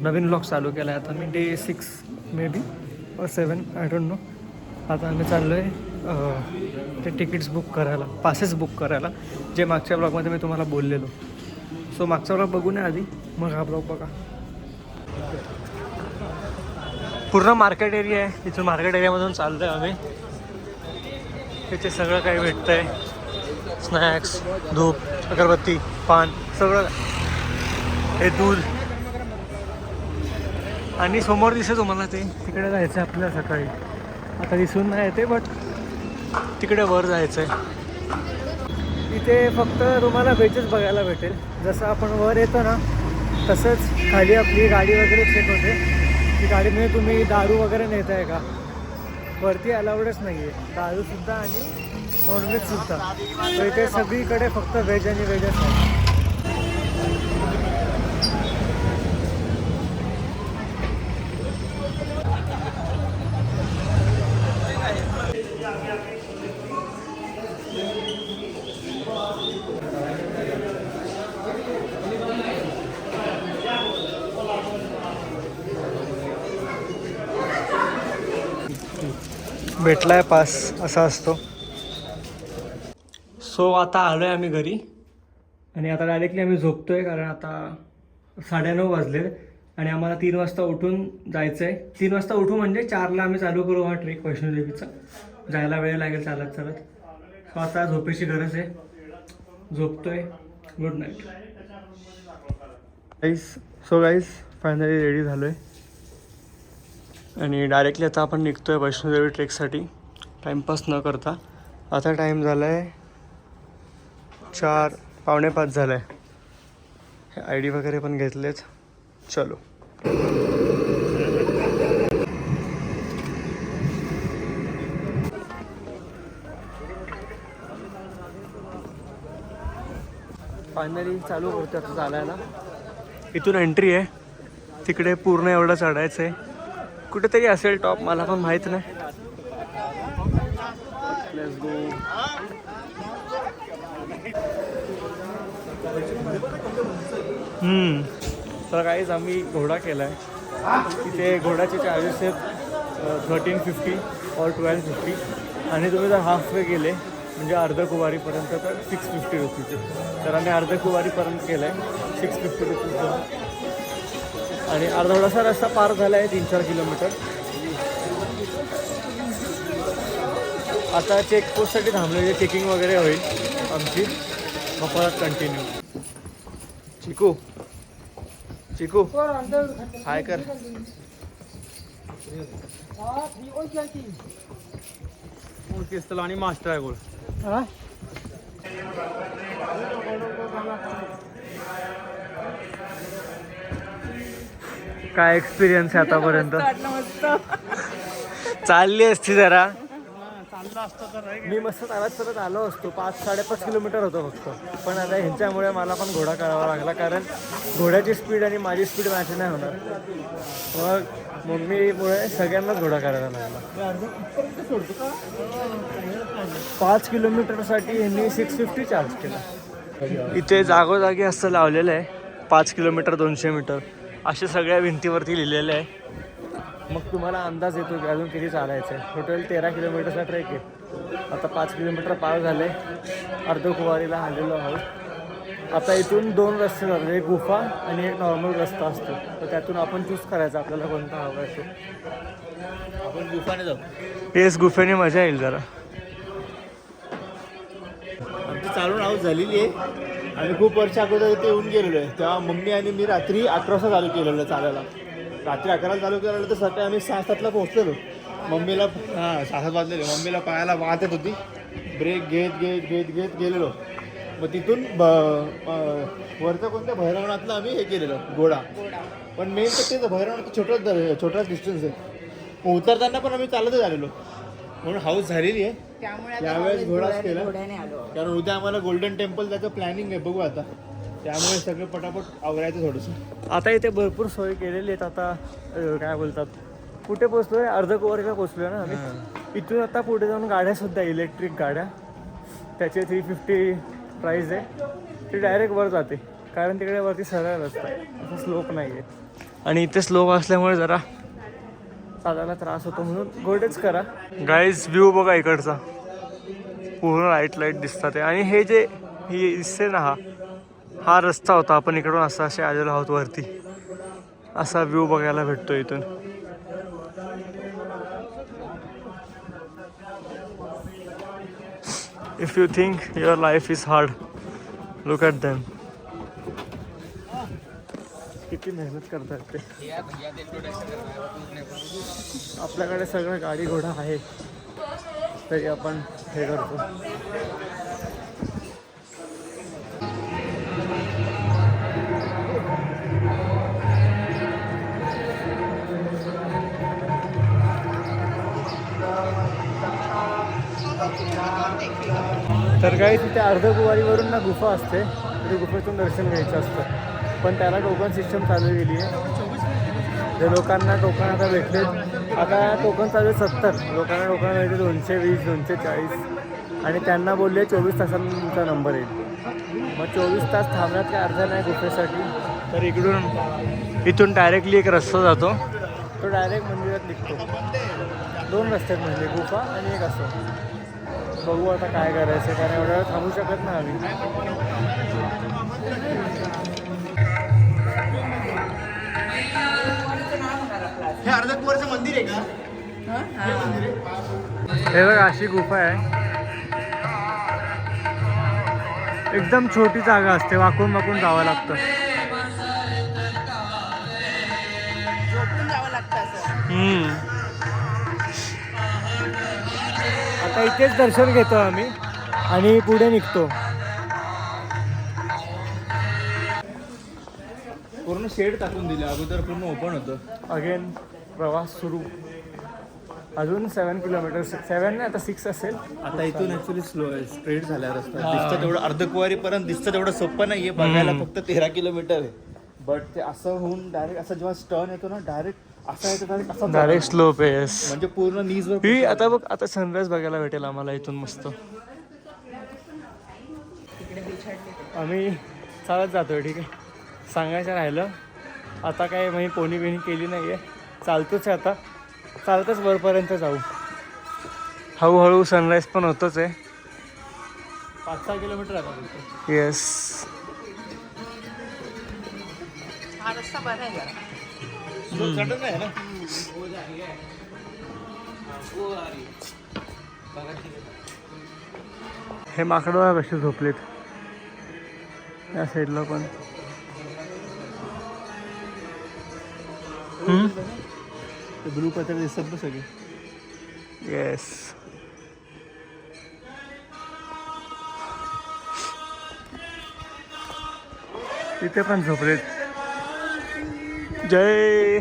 नवीन blog चालू केला आहे आता मी. डे 6 मे बी और 7 आय डोंट नो. आता आम्ही चाललो आहे ते तिकीट्स बुक करायला, पासेस बुक करायला, जे मागच्या ब्लॉगमध्ये मी तुम्हाला बोललेलो. सो मागचा ब्लॉग बघू नये आधी, मग हा ब्लॉग बघा. पूर्ण मार्केट एरिया आहे. इथून मार्केट एरियामधून चाललो आहे आम्ही. तिथे सगळं काही भेटतं आहे. स्नॅक्स, धूप, अगरबत्ती, पान, सगळं. हे दूध. आणि समोर दिसेल तुम्हाला ते, तिकडे जायचं आहे आपल्याला सकाळी. आता दिसून नाही येते, बट तिकडे वर जायचं आहे. इथे फक्त तुम्हाला बेचेस बघायला भेटेल. जसं आपण वर येतो ना, तसंच खाली आपली गाडी वगैरे चेक होते की गाडीमध्ये तुम्ही दारू वगैरे नेत आहे का. वरती अलाउडच नाही आहे दारूसुद्धा आणि नॉनव्हेजसुद्धा. तर इथे सगळीकडे फक्त व्हेज आणि व्हेजच आहे. भेटलाय पास, असा असतो. सो आता आलो आहे आम्ही घरी आणि आता डायरेक्टली आम्ही झोपतोय, कारण आता 9:30 वाजलेत आणि आम्हाला 3 वाजता उठून जायचं आहे. 3 वाजता उठू म्हणजे 4ला आम्ही चालू करू हा ट्रेक वैष्णोदेवीचा. जायला वेळ लागेल चालत चालत. सो आता झोपेची गरज आहे, झोपतोय. गुड नाईट गाईस. सो गाईस फायनली रेडी झालो आहे आणि डायरेक्टली आता आपण निघतो आहे वैष्णोदेवी ट्रेकसाठी, टाईमपास न करता. आता टाईम झाला आहे 4, 4:45 झालं आहे. हे आय डी वगैरे पण घेतलेत. चलो. फायनली चालू करतो आता चालायला. इथून एंट्री आहे, तिकडे पूर्ण एवढं चढायचं आहे. कुठेतरी असेल टॉप, मला पण माहीत नाही. Let's go. तर काहीच आम्ही घोडा केला आहे. तिथे घोड्याचे चार्जेस आहेत 1350 और 1250. आणि तुम्ही जर हाफ वे गेले म्हणजे अर्ध कुवारीपर्यंत तर 650 रुपीज. तर आम्ही अर्ध कुवारीपर्यंत केलं आहे 650 रुपीज. आणि अर्धवडासा रस्ता पार झाला आहे 3-4 किलोमीटर. आता चेकपोस्टसाठी थांबलेली, चेकिंग वगैरे होईल आमची, मग परत कंटिन्यू. चिकू चिकू हाय कर. आणि मास्टर आहे गोळ. काय एक्सपिरियन्स आहे आतापर्यंत? चालली असती जरा, मी मस्त चालत आलो असतो. 5-5.5 किलोमीटर होतं फक्त. पण आता ह्यांच्यामुळे मला पण घोडा करावा लागला, कारण घोड्याची स्पीड आणि माझी स्पीड मॅच नाही होणार. मग मम्मीमुळे सगळ्यांनाच घोडा करायला लागला. 5 किलोमीटरसाठी ह्यांनी 650 चार्ज केला. इथे जागोजागी असं लावलेलं आहे 5 किलोमीटर 200 मीटर असे सगळ्या भिंतीवरती लिहिलेलं आहे. मग तुम्हाला अंदाज येतो की अजून किती चालायचं आहे. टोटल 13 किलोमीटरचा ट्रेक आहे. आता 5 किलोमीटर पार झाले, अर्ध कुवारीला आलेलो आहोत. आता इथून 2 रस्ते जातात, एक गुफा आणि एक नॉर्मल रस्ता असतो. तर त्यातून आपण चूज करायचा आपल्याला कोणता हवा आहे तो. आपण गुफाने जाऊ. तेच गुफेने मजा येईल जरा. आमची चालून आऊट झालेली आहे. आम्ही खूप वर्ष अगोदर इथे येऊन गेलेलो आहे. तेव्हा मम्मी आणि मी रात्री 11 वाजता चालू केलेलं चालायला. रात्री 11ला चालू केलेलं तर सकाळी आम्ही 6-7ला पोहोचलेलो. मम्मीला 6-7 वाजलेले. मम्मीला पायाला वाहत येत होती. ब्रेक घेत घेत घेत घेत गेलेलो. मग तिथून वरचं कोणत्या भैरवनाथला आम्ही हे केलेलं घोडा. पण मेन तर ते भैरवनाथ छोटाच डिस्टन्स आहे. उतरताना पण आम्ही चालतच आलेलो. म्हणून हाऊस झालेली आहे. त्यावेळेस घोडाच केला, कारण उद्या आम्हाला गोल्डन टेम्पल त्याचं प्लॅनिंग आहे. बघू आता, त्यामुळे सगळं पटापट आवरायचं थोडंसं. आता इथे भरपूर सोय केलेली आहेत. आता काय बोलतात, कुठे पोचलोय? अर्ध कुवारीला पोचलोय ना आम्ही. इथून आता पुढे जाऊन गाड्यासुद्धा, इलेक्ट्रिक गाड्या, त्याचे 350 प्राईस आहे. ती डायरेक्ट वर जाते, कारण तिकडे वरती सरळ रस्ता आहे, असं स्लोप नाही आहे. आणि इथे स्लोप असल्यामुळे जरा चालायला त्रास होतो, म्हणून गोडेच करा. गाईज व्ह्यू बघा इकडचा, पूर्ण लाईट दिसतात. आणि हे जे हे दिसते ना, हा रस्ता होता. आपण इकडून असे आलेलो आहोत वरती. असा व्ह्यू बघायला भेटतो इथून. If you think your life is hard, look at them. किती मेहनत करतात ते. आपल्याकडे सगळं गाडी घोडा आहे, तरी आपण हे करतो. तर काही तिथे अर्धकुवारीवरून ना गुफा असते, तिथे गुफेतून दर्शन घ्यायचं असतं. पण त्याला टोकन सिस्टम चालू केली आहे. जे लोकांना टोकन आता भेटलेत, आता टोकन चालू आहे 70 लोकांना. टोकन भेटले 220 240, आणि त्यांना बोलले 24 तासांनी तुमचा नंबर येईल. मग 24 तास थांबण्यात काय अर्थ नाही गुफेसाठी. तर इथून डायरेक्टली एक रस्ता जातो, तो डायरेक्ट मंदिरात निघतो. 2 रस्ते आहेत म्हणजे, गुफा आणि एक असं. बघू आता काय करायचं, कारण एवढ्या वेळ थांबू शकत नाही आम्ही. हे अर्धकुवारीचं मंदिर आहे का? हे बघा अशी गुफा आहे. एकदम छोटी जागा असते, वाकून वाकून जावं लागतं. आता इथेच दर्शन घेतो आम्ही आणि पुढे निघतो. पूर्ण शेड टाकून दिले, अगोदर पूर्ण ओपन होतं. अगेन प्रवास सुरू. अजून 7 किलोमीटर, 7 नाही आता 6 असेल. आता इथून ऍक्च्युली स्लो आहे, स्ट्रेट झाला रस्ता. दिसतं तेवढं अर्धकुवारीपर्यंत दिसतं तेवढं सोपं नाहीये बघायला. फक्त 13 किलोमीटर आहे. बट ते असं होऊन डायरेक्ट असं जेव्हा टर्न येतो ना, डायरेक्ट असा येतो, डायरेक्ट स्लोप आहे. येस, म्हणजे पूर्ण नीजवर. ही आता बघ, आता सनराईज बघायला भेटेल आम्हाला इथून मस्त. आम्ही चालत जातोय, ठीक आहे. सांगायचं राहिलं, आता काय मी पोणी बिणी केली नाही आहे, चालतोच आहे. आता चालतच वरपर्यंत जाऊ. हळूहळू सनराईज पण होतोच आहे. 5-6 किलोमीटर आहे. येस, हा रस्ता बरा आहे जरा. ना. हे माकडं कसे झोपलेत या साईडला पण. ते ब्लू पत्र दिसतात ना सगळे. येस, तिथे पण झोपलेत. जय.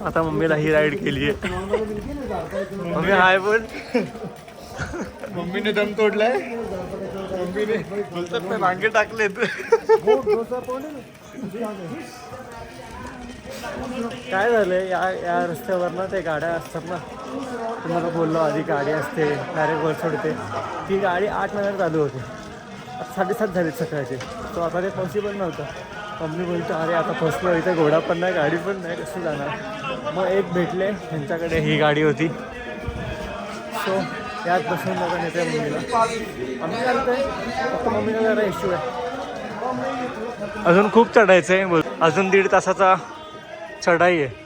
आता मम्मीला ही राईड केली आहे. मम्मी हाय बोल. मम्मीने दम तोडलाय. मम्मीने बोलतात ना, मागे टाकलेत. काय झालंय या रस्त्यावर ना, ते गाड्या असतात ना, तुम्हाला बोललो आधी गाडी असते डायरेक्ट वर सोडते. ती गाडी 8 नंतर चालू होते. 7:30 झाली सकाळचे. तो आता ते पॉसिबल नव्हतं. मम्मी बोलतो अरे आता फसलो, इथे घोडा पण नाही, गाडी पण नाही, कसं जाणार. मग एक भेटले, त्यांच्याकडे ही गाडी होती. सो यात बसून बघा नेते मम्मीला. आम्ही चालतोय, फक्त मम्मीला जरा इश्यू आहे. अजून खूप चढायचं आहे. अजून 1.5 तासाचा चढाई आहे.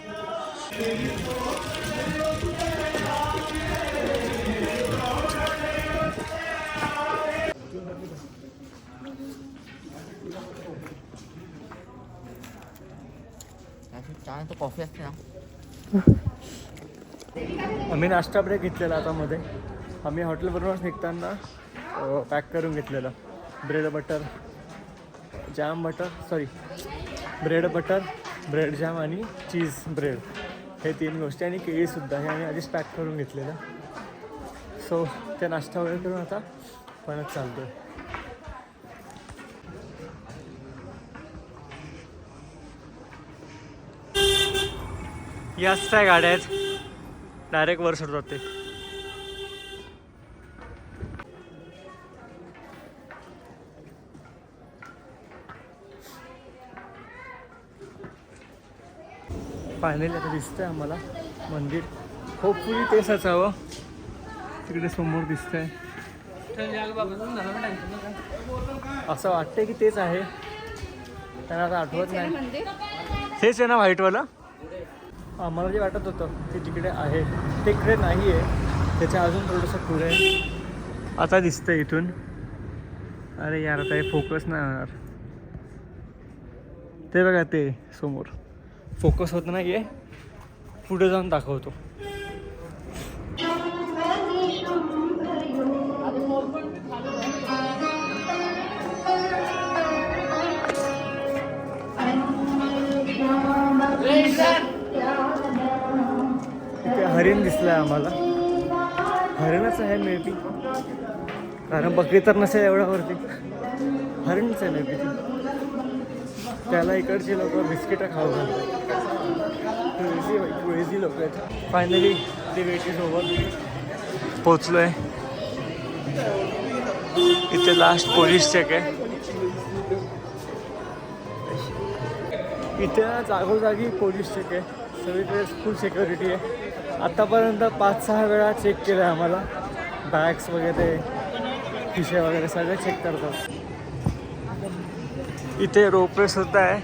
कॉफी असते ना. आम्ही नाश्ता ब्रेक घेतलेला आता मध्ये. आम्ही हॉटेलवरूनच निघताना पॅक करून घेतलेलं. Bread butter jam butter sorry bread butter bread jam आणि चीज ब्रेड हे 3 गोष्टी आणि केळीसुद्धा हे आम्ही आधीच पॅक करून घेतलेलं. सो ते नाश्ता वगैरे करून आता परत चालतो आहे. याच त्या गाड्या आहेत डायरेक्ट वर सोडतात ते. फायनली आता दिसतंय आम्हाला मंदिर. होपफुली तेच असावं. तिकडे समोर दिसतंय. असं वाटतंय की तेच आहे, त्यांना आता आठवत नाही. तेच आहे ना व्हाईटवाला. आम्हाला जे वाटत होतं ते तिकडे आहे ते इकडे नाही आहे, त्याच्या अजून थोडंसं पुढे आता दिसतंय इथून. अरे यार आता हे फोकस नाही होणार. ते बघा ते समोर फोकस होत नाही आहे, पुढे जाऊन दाखवतो. इथे हरिण दिसलं आहे आम्हाला. हरिणच आहे मे बी, कारण बकरी तर नसेल एवढ्यावरती. हरिणच आहे मे बी. त्याला इकडची लोक बिस्किटं खाऊ घालतात. क्रेझी लोक आहेत. फायनली ते वेट इज ओव्हर. पोचलो आहे. इथे लास्ट पोलीस चेक आहे. इथे जागोजागी पोलीस चेक आहे. सगळीकडे फुल सिक्युरिटी आहे. आत्तापर्यंत 5-6 वेळा चेक केलं आहे आम्हाला. बॅग्स वगैरे खिशे वगैरे सगळे चेक करतात. इथे रोपवे सुद्धा आहे,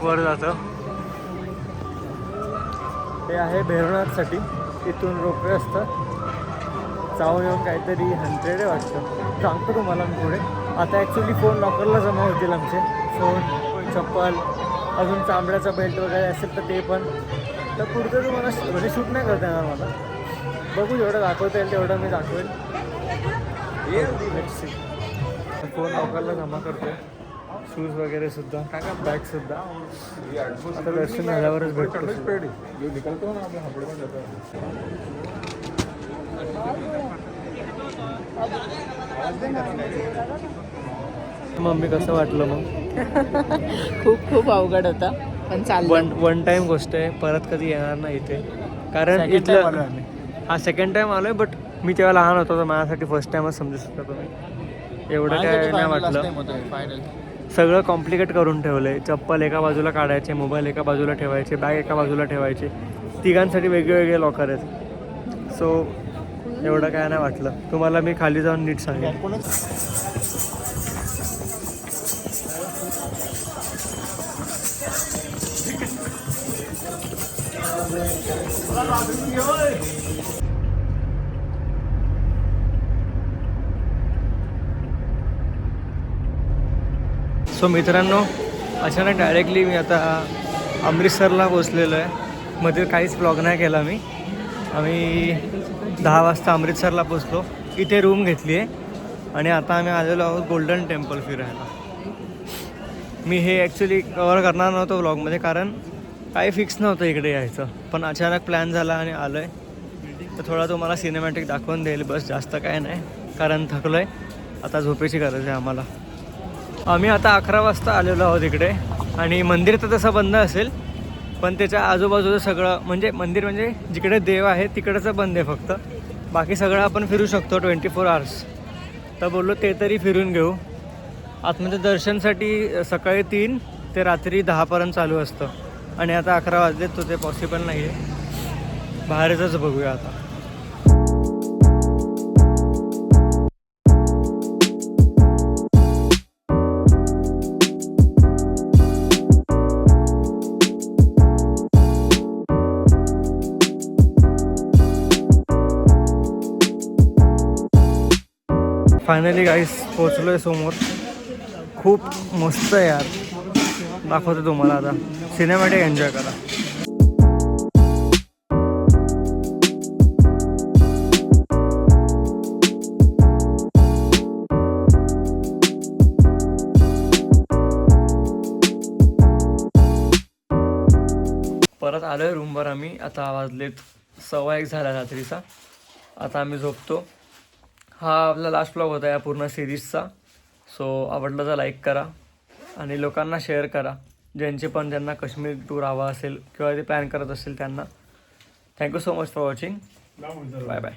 वर जातं. हे आहे भैरवनाथसाठी. इथून रोपवे असतं. जाऊन येऊन काहीतरी 100 आहे वाटतं. सांगतो तुम्हाला मी पुढे. आता ॲक्च्युली फोन लॉकरला जमा होतील आमचे. फोन, चप्पल, अजून चांबड्याचा बेल्ट वगैरे असेल तर ते पण. तर पुढचं तुम्हाला म्हणजे शूट नाही करता येणार मला. बघू जेवढं दाखवता येईल तेवढं मी दाखवेल. फोन लॉकरला जमा करतो. शूज वगैरे सुद्धा, बॅगसुद्धा. आता दर्शन झाल्यावरच भेटतो. मम्मी कसं वाटलं मग? खूप खूप अवघड होता, पण चाललं. वन टाइम गोष्ट आहे, परत कधी येणार नाही इथे. कारण इथलं हा सेकंड टाइम आलोय, बट मी तेव्हा लहान होतो तर माझ्यासाठी फर्स्ट टाइमच समजू शकता तुम्ही. एवढं काय नाही वाटलं. सगळं कॉम्प्लिकेट करून ठेवलंय. चप्पल एका बाजूला काढायचे, मोबाईल एका बाजूला ठेवायचे, बॅग एका बाजूला ठेवायचे. तिघांसाठी वेगळे लॉकर आहेत. सो एवढं काय नाही वाटलं. तुम्हाला मी खाली जाऊन नीट सांगेन. सो मित्रांनो, अचानक डायरेक्टली मी आता अमृतसरला पोचलेलो आहे. मध्ये काहीच व्लॉग नाही केला मी. आम्ही 10 वाजता अमृतसरला पोचलो. इथे रूम घेतली आहे आणि आता आम्ही आलेलो आहोत गोल्डन टेम्पल फिरायला. मी हे ॲक्च्युली कवर करणार नव्हतं व्लॉगमध्ये, कारण काही फिक्स नव्हतं इकडे यायचं. पण अचानक प्लॅन झाला आणि आलो आहे. तर थोडा तुम्हाला सिनेमॅटिक दाखवून देईल बस, जास्त काय नाही. कारण थकलो आहे, आता झोपेची गरज आहे आम्हाला. आम्ही आता 11 वाजता आलेलो आहोत इकडे. आणि मंदिर तर तसं बंद असेल, पण त्याच्या आजूबाजूचं सगळं म्हणजे मंदिर म्हणजे जिकडे देव आहे तिकडचं बंद आहे फक्त. बाकी सगळं आपण फिरू शकतो 24 hours. तर बोललो ते तरी फिरून घेऊ. आतमध्ये दर्शनसाठी सकाळी 3 ते रात्री 10पर्यंत चालू असतं. आणि आता 11 वाजलेत, तर ते पॉसिबल नाही आहे. बाहेरच बघूया आता. फायनली गाईस पोचलो आहे समोर. खूप मस्त आहे यार. दाखवतो तुम्हाला आता. सिनेमॅटिक एन्जॉय करा. परत आलो आहे रूमवर आम्ही. आता वाजलेत 1:15 झाला रात्रीचा. आता आम्ही झोपतो. हा आपला लास्ट व्लॉग होता या पूर्ण सिरीजचा. सो आवडलं तर लाईक करा आणि लोकांना शेअर करा, ज्यांना काश्मीर टूर हवा असेल किंवा ते प्लॅन करत असेल त्यांना. Thank you so much for watching. Bye bye.